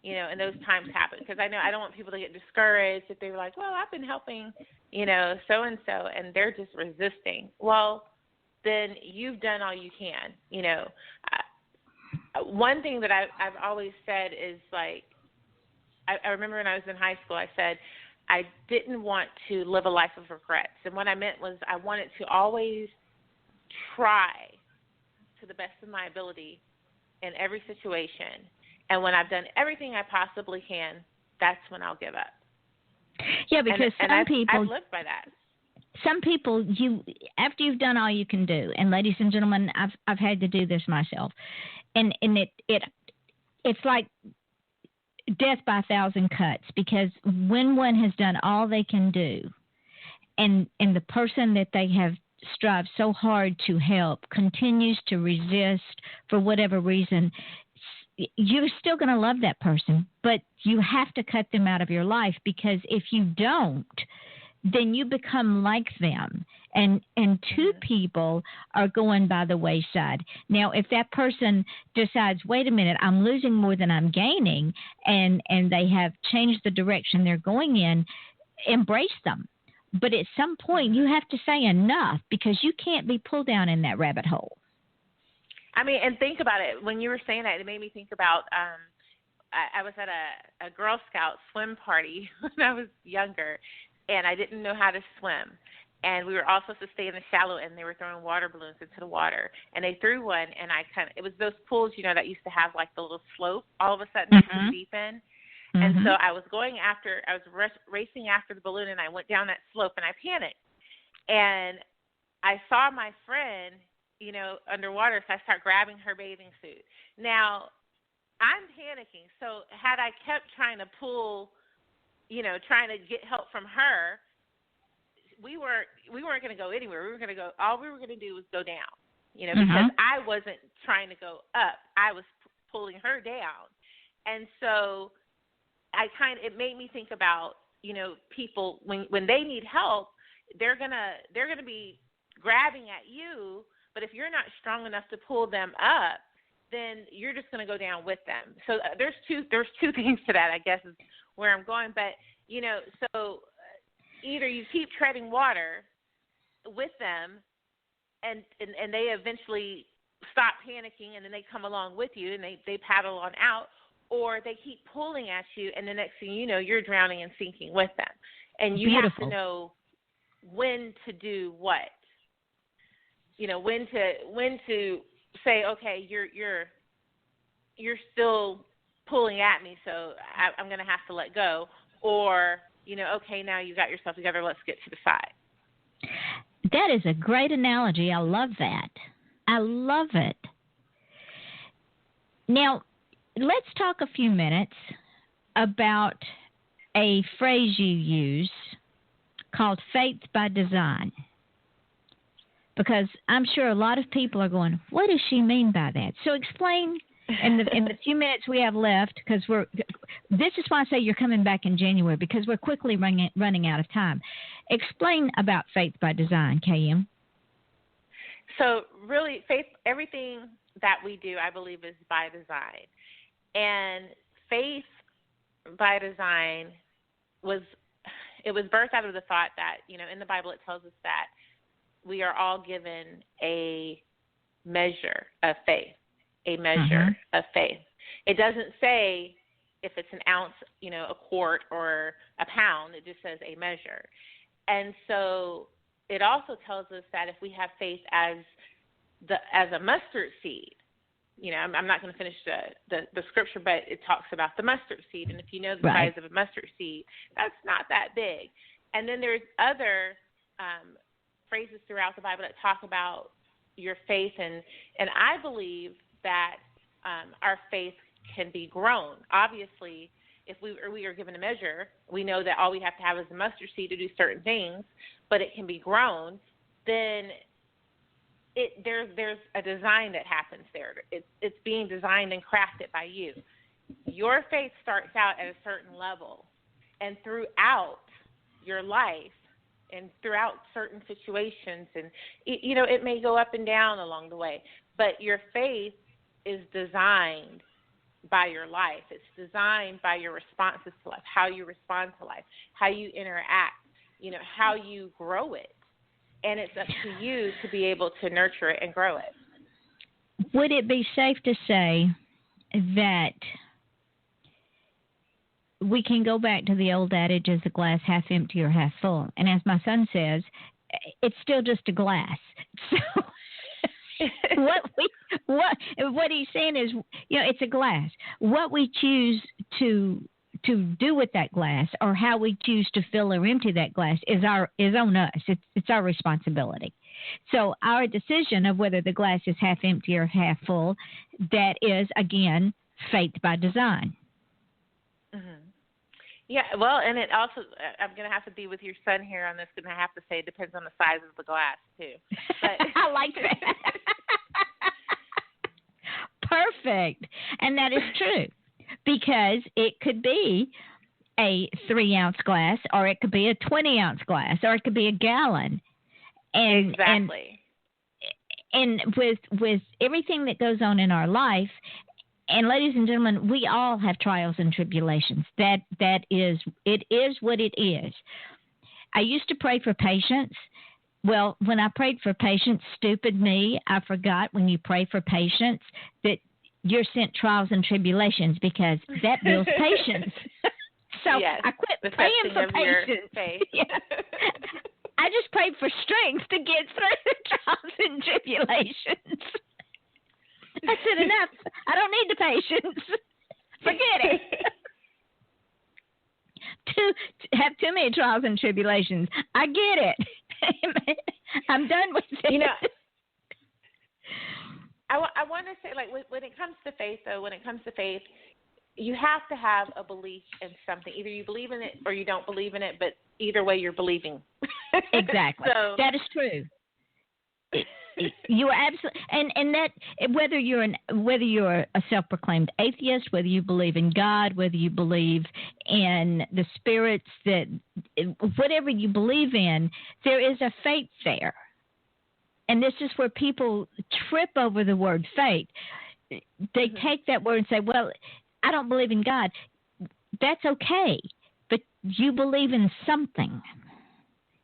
and those times happen. Because I don't want people to get discouraged if they're like, well, I've been helping, so-and-so, and they're just resisting. Well, then you've done all you can, One thing that I've always said is, I remember when I was in high school, I said I didn't want to live a life of regrets. And what I meant was I wanted to always try to the best of my ability in every situation. And when I've done everything I possibly can that's when I'll give up. Yeah, because I've people lived by that. Some people, after you've done all you can do, and ladies and gentlemen, I've had to do this myself, and it's like death by 1,000 cuts, because when one has done all they can do, and the person that they have strived so hard to help continues to resist for whatever reason, you're still going to love that person, but you have to cut them out of your life, because if you don't, then you become like them, and two people are going by the wayside. Now, if that person decides, wait a minute, I'm losing more than I'm gaining, and they have changed the direction they're going in, embrace them. But at some point, you have to say enough, because you can't be pulled down in that rabbit hole. I mean, and think about it. When you were saying that, it made me think about I was at a Girl Scout swim party when I was younger, and I didn't know how to swim. And we were all supposed to stay in the shallow end. They were throwing water balloons into the water. And they threw one, and it was those pools, that used to have like the little slope all of a sudden to deep in. And so I was racing after the balloon, and I went down that slope, and I panicked. And I saw my friend, underwater, so I start grabbing her bathing suit. Now, I'm panicking. So had I kept trying to pull, trying to get help from her, we weren't going to go anywhere. All we were going to do was go down, because I wasn't trying to go up. I was pulling her down. And so it made me think about, people when they need help, they're going to be grabbing at you, but if you're not strong enough to pull them up, then you're just going to go down with them. So there's two things to that, I guess, is where I'm going. But, so either you keep treading water with them and they eventually stop panicking, and then they come along with you and they paddle on out, or they keep pulling at you, and the next thing you know, you're drowning and sinking with them. And you have to know when to do what. When to say, okay, you're still pulling at me, so I'm going to have to let go. Or, okay, now you got yourself together, let's get to the side. That is a great analogy. I love that. I love it. Now, let's talk a few minutes about a phrase you use called faith by design. Because I'm sure a lot of people are going, what does she mean by that? So explain in the few minutes we have left, because this is why I say you're coming back in January, because we're quickly running out of time. Explain about faith by design, KM. So really, faith, everything that we do, I believe, is by design. And faith by design was birthed out of the thought that, in the Bible it tells us that we are all given a measure of faith, of faith. It doesn't say if it's an ounce, a quart, or a pound. It just says a measure. And so it also tells us that if we have faith as a mustard seed, I'm not going to finish the scripture, but it talks about the mustard seed. And if you know the size of a mustard seed, that's not that big. And then there's other phrases throughout the Bible that talk about your faith. And I believe that our faith can be grown. Obviously, if we are given a measure, we know that all we have to have is a mustard seed to do certain things, but it can be grown. Then there's a design that happens there. It's being designed and crafted by you. Your faith starts out at a certain level, and throughout your life and throughout certain situations, and it may go up and down along the way, but your faith is designed by your life. It's designed by your responses to life, how you respond to life, how you interact, how you grow it. And it's up to you to be able to nurture it and grow it. Would it be safe to say that we can go back to the old adage, is the glass half empty or half full? And as my son says, it's still just a glass. So what he's saying is, it's a glass. What we choose to to do with that glass, or how we choose to fill or empty that glass, is on us. It's our responsibility. So our decision of whether the glass is half empty or half full, that is, again, faith by design. Mm-hmm. Yeah, well, and it also, I'm going to have to be with your son here on this, and I have to say it depends on the size of the glass, too. But I like that. Perfect. And that is true, because it could be a 3-ounce glass, or it could be a 20-ounce glass, or it could be a gallon. And, exactly. And with everything that goes on in our life, and ladies and gentlemen, we all have trials and tribulations. It is what it is. I used to pray for patience. Well, when I prayed for patience, stupid me, I forgot when you pray for patience that you're sent trials and tribulations, because that builds patience. So yes, I quit praying for patience. Yeah. I just prayed for strength to get through the trials and tribulations. I said, enough. I don't need the patience. Forget it. Have too many trials and tribulations. I get it. I'm done with it. You know, I want to say, like, when it comes to faith, you have to have a belief in something. Either you believe in it or you don't believe in it, but either way, you're believing. Exactly. So, that is true. You are absolutely, and that whether you're a self-proclaimed atheist, whether you believe in God, whether you believe in the spirits, that whatever you believe in, there is a faith there. And this is where people trip over the word faith. They take that word and say, well, I don't believe in God. That's okay, but you believe in something.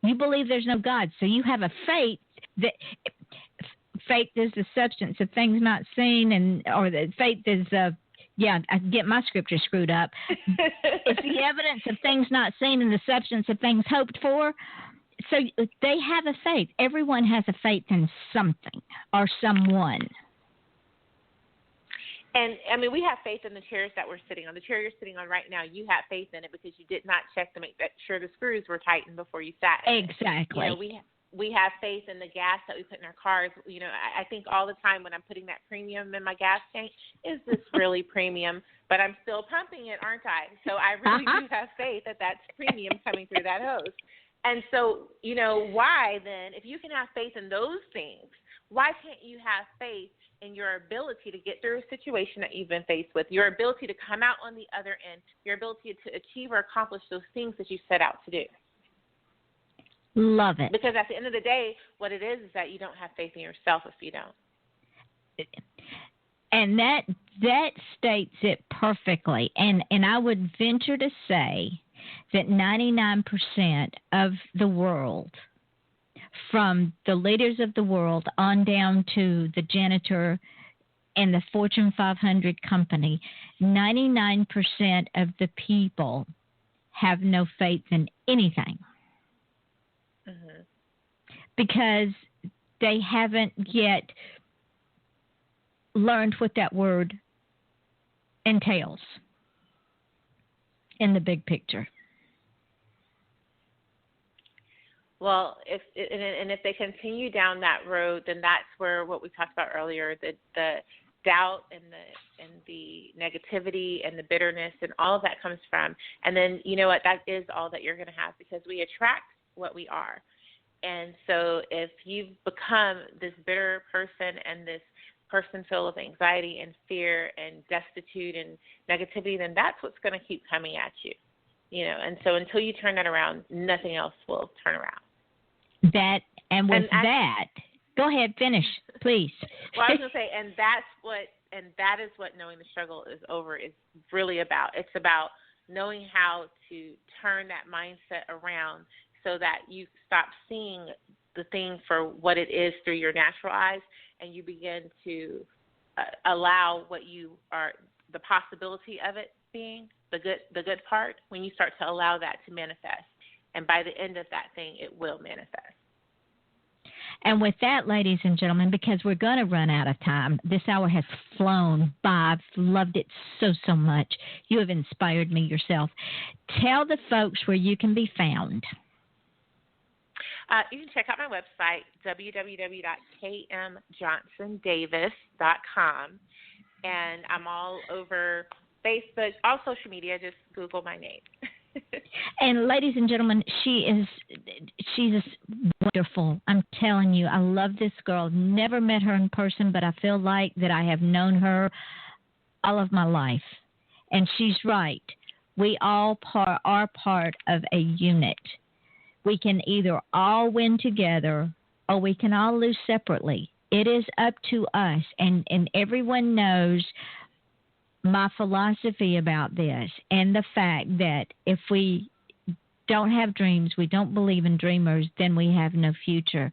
You believe there's no God, so you have a faith that. Faith is the substance of things not seen, or the faith is I get my scripture screwed up. It's the evidence of things not seen and the substance of things hoped for. So they have a faith. Everyone has a faith in something or someone. And, I mean, we have faith in the chairs that we're sitting on. The chair you're sitting on right now, you have faith in it because you did not check to make sure the screws were tightened before you sat in it. Exactly. You know, we have faith in the gas that we put in our cars. You know, I think all the time when I'm putting that premium in my gas tank, is this really premium? But I'm still pumping it, aren't I? So I really do have faith that that's premium coming through that hose. And so, you know, why then, if you can have faith in those things, why can't you have faith in your ability to get through a situation that you've been faced with, your ability to come out on the other end, your ability to achieve or accomplish those things that you set out to do? Love it. Because at the end of the day, what it is that you don't have faith in yourself if you don't. And that states it perfectly. And I would venture to say that 99% of the world, from the leaders of the world on down to the janitor and the Fortune 500 company, 99% of the people have no faith in anything. Mm-hmm. Because they haven't yet learned what that word entails in the big picture. Well, if they continue down that road, then that's where what we talked about earlier, the doubt and the negativity and the bitterness and all of that comes from. And then, you know what, that is all that you're going to have, because we attract what we are. And so if you've become this bitter person and this person full of anxiety and fear and destitute and negativity, then that's what's going to keep coming at you. You know, and so until you turn that around, nothing else will turn around. Go ahead, finish, please. Well, I was going to say, and that is what knowing the struggle is over is really about. It's about knowing how to turn that mindset around so that you stop seeing the thing for what it is through your natural eyes, and you begin to allow what you are, the possibility of it being the good part, when you start to allow that to manifest. And by the end of that thing, it will manifest. And with that, ladies and gentlemen, because we're going to run out of time, this hour has flown by. I've loved it so much. You have inspired me yourself. Tell the folks where you can be found. You can check out my website, www.kmjohnsondavis.com. And I'm all over Facebook, all social media. Just Google my name. And ladies and gentlemen, she's wonderful. I'm telling you, I love this girl. Never met her in person, but I feel like that I have known her all of my life. And she's right. We all are part of a unit. We can either all win together or we can all lose separately. It is up to us. And everyone knows my philosophy about this and the fact that if we don't have dreams, we don't believe in dreamers, then we have no future.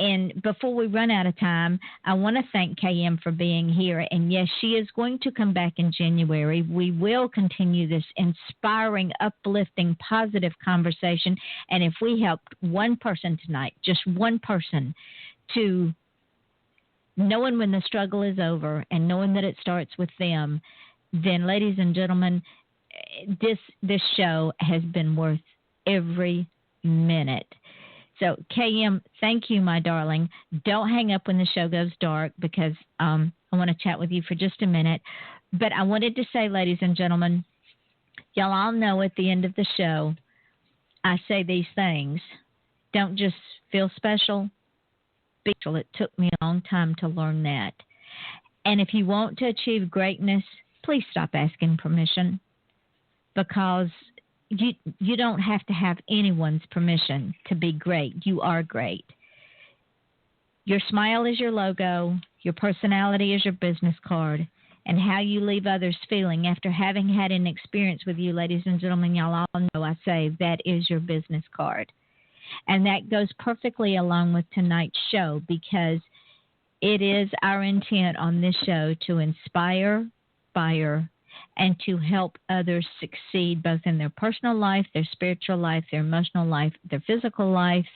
And before we run out of time, I want to thank KM for being here. And yes, she is going to come back in January. We will continue this inspiring, uplifting, positive conversation. And if we helped one person tonight, just one person, to knowing when the struggle is over and knowing that it starts with them, then, ladies and gentlemen, this show has been worth every minute. So, KM, thank you, my darling. Don't hang up when the show goes dark because I want to chat with you for just a minute. But I wanted to say, ladies and gentlemen, y'all all know at the end of the show, I say these things. Don't just feel special. Be special. It took me a long time to learn that. And if you want to achieve greatness, please stop asking permission, because you don't have to have anyone's permission to be great. You are great. Your smile is your logo. Your personality is your business card. And how you leave others feeling after having had an experience with you, ladies and gentlemen, y'all all know I say that is your business card. And that goes perfectly along with tonight's show, because it is our intent on this show to inspire, and to help others succeed both in their personal life, their spiritual life, their emotional life, their physical life,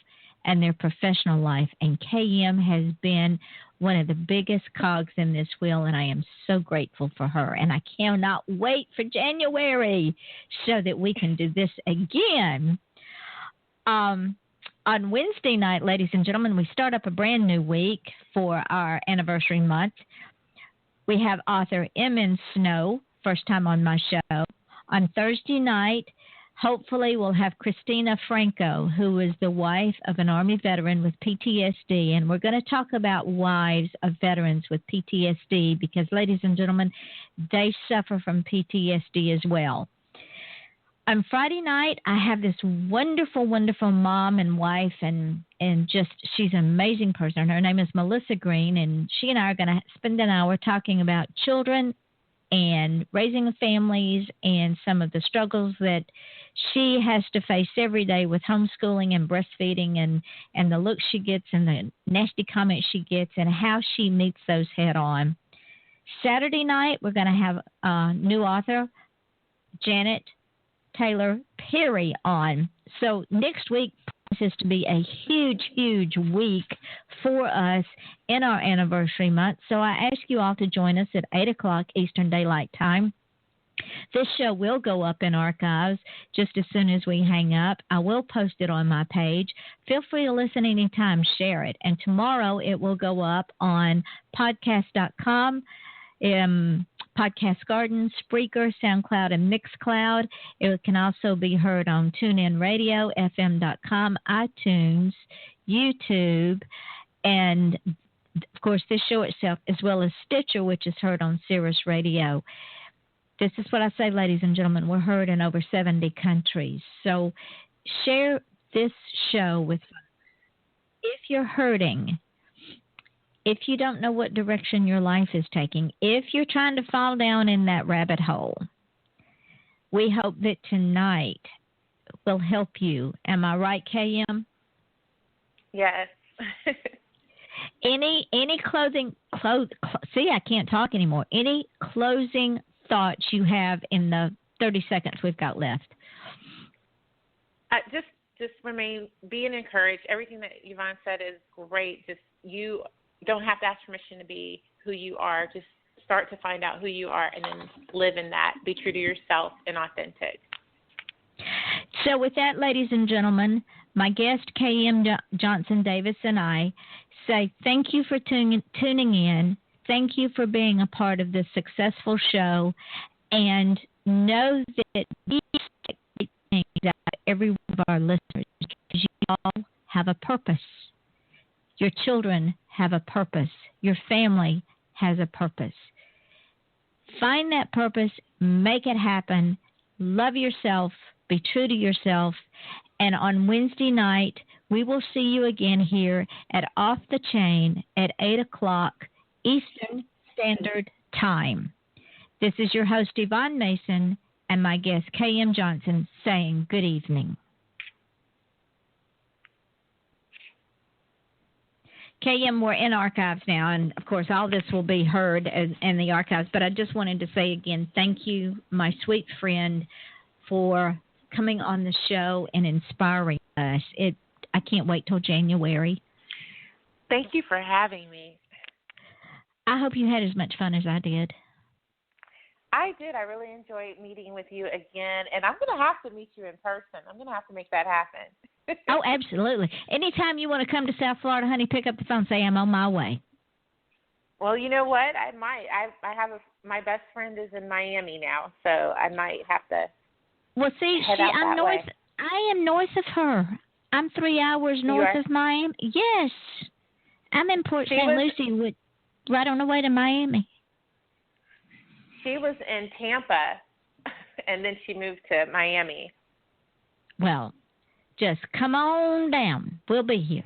and their professional life. And KM has been one of the biggest cogs in this wheel, and I am so grateful for her. And I cannot wait for January so that we can do this again. On Wednesday night, ladies and gentlemen, we start up a brand new week for our anniversary month. We have author M.N. Snow, first time on my show. On Thursday night, hopefully we'll have Christina Franco, who is the wife of an Army veteran with PTSD. And we're going to talk about wives of veterans with PTSD because, ladies and gentlemen, they suffer from PTSD as well. On Friday night, I have this wonderful, wonderful mom and wife, and just she's an amazing person. Her name is Melissa Green, and she and I are going to spend an hour talking about children and raising families and some of the struggles that she has to face every day with homeschooling and breastfeeding and the looks she gets and the nasty comments she gets and how she meets those head on. Saturday night, we're going to have a new author, Janet Taylor Perry, on. So next week promises to be a huge, huge week for us in our anniversary month. So I ask you all to join us at 8 o'clock Eastern Daylight Time. This show will go up in archives just as soon as we hang up. I will post it on my page. Feel free to listen anytime, share it. And tomorrow it will go up on podcast.com, Podcast Garden, Spreaker, SoundCloud, and Mixcloud. It can also be heard on TuneIn Radio, FM.com, iTunes, YouTube, and, of course, this show itself, as well as Stitcher, which is heard on Sirius Radio. This is what I say, ladies and gentlemen. We're heard in over 70 countries. So share this show with folks. If you're hurting, if you don't know what direction your life is taking, if you're trying to fall down in that rabbit hole, we hope that tonight will help you. Am I right, KM? Yes. Any see, I can't talk anymore. Any closing thoughts you have in the 30 seconds we've got left? Just being encouraged. Everything that Yvonne said is great. Just you don't have to ask permission to be who you are. Just start to find out who you are and then live in that. Be true to yourself and authentic. So with that, ladies and gentlemen, my guest, K.M. Johnson Davis, and I say thank you for tuning in. Thank you for being a part of this successful show. And know that these things out of every one of our listeners, because you all have a purpose. Your children have a purpose. Your family has a purpose. Find that purpose. Make it happen. Love yourself. Be true to yourself. And on Wednesday night, we will see you again here at Off the Chain at 8 o'clock Eastern Standard Time. This is your host, Yvonne Mason, and my guest, K.M. Johnson, saying good evening. K.M., we're in archives now, and, of course, all this will be heard in the archives. But I just wanted to say again, thank you, my sweet friend, for coming on the show and inspiring us. I can't wait till January. Thank you for having me. I hope you had as much fun as I did. I did. I really enjoyed meeting with you again, and I'm going to have to meet you in person. I'm going to have to make that happen. Oh, absolutely. Anytime you want to come to South Florida, honey, pick up the phone and say, I'm on my way. Well, you know what? I might. I have my best friend is in Miami now, so I might have to. Well, see, I'm north. I am north of her. I'm 3 hours north of Miami. Yes, I'm in Port St. Lucie, right on the way to Miami. She was in Tampa, and then she moved to Miami. Well, just come on down. We'll be here.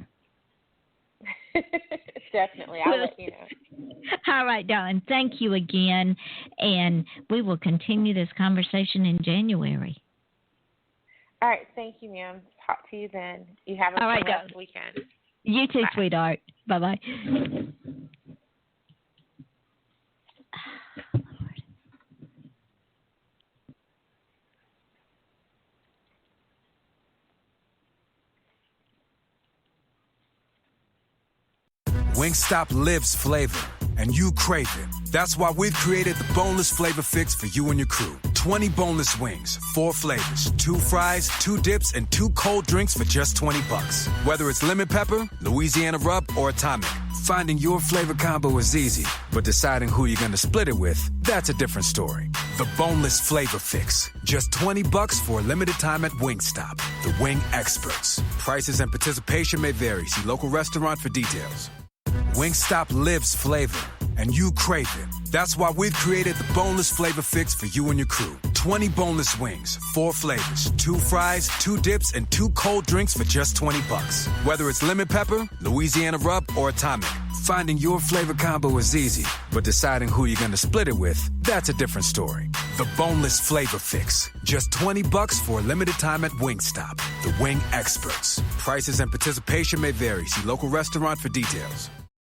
Definitely. I'll let you know. All right, darling. Thank you again, and we will continue this conversation in January. All right. Thank you, ma'am. Talk to you then. You have a blessed weekend. You too, Bye. sweetheart. Bye-bye. Wingstop lives flavor, and you crave it. That's why we've created the Boneless Flavor Fix for you and your crew. 20 boneless wings, 4 flavors, 2 fries, 2 dips, and 2 cold drinks for just $20. Whether it's lemon pepper, Louisiana rub, or atomic, finding your flavor combo is easy, but deciding who you're going to split it with, that's a different story. The Boneless Flavor Fix. Just $20 for a limited time at Wingstop. The wing experts. Prices and participation may vary. See local restaurant for details. Wingstop lives flavor, and you crave it. That's why we've created the Boneless Flavor Fix for you and your crew. 20 boneless wings, 4 flavors, 2 fries, 2 dips, and 2 cold drinks for just $20. Whether it's lemon pepper, Louisiana rub, or atomic, finding your flavor combo is easy, but deciding who you're going to split it with, that's a different story. The Boneless Flavor Fix. Just $20 for a limited time at Wingstop. The wing experts. Prices and participation may vary. See local restaurant for details.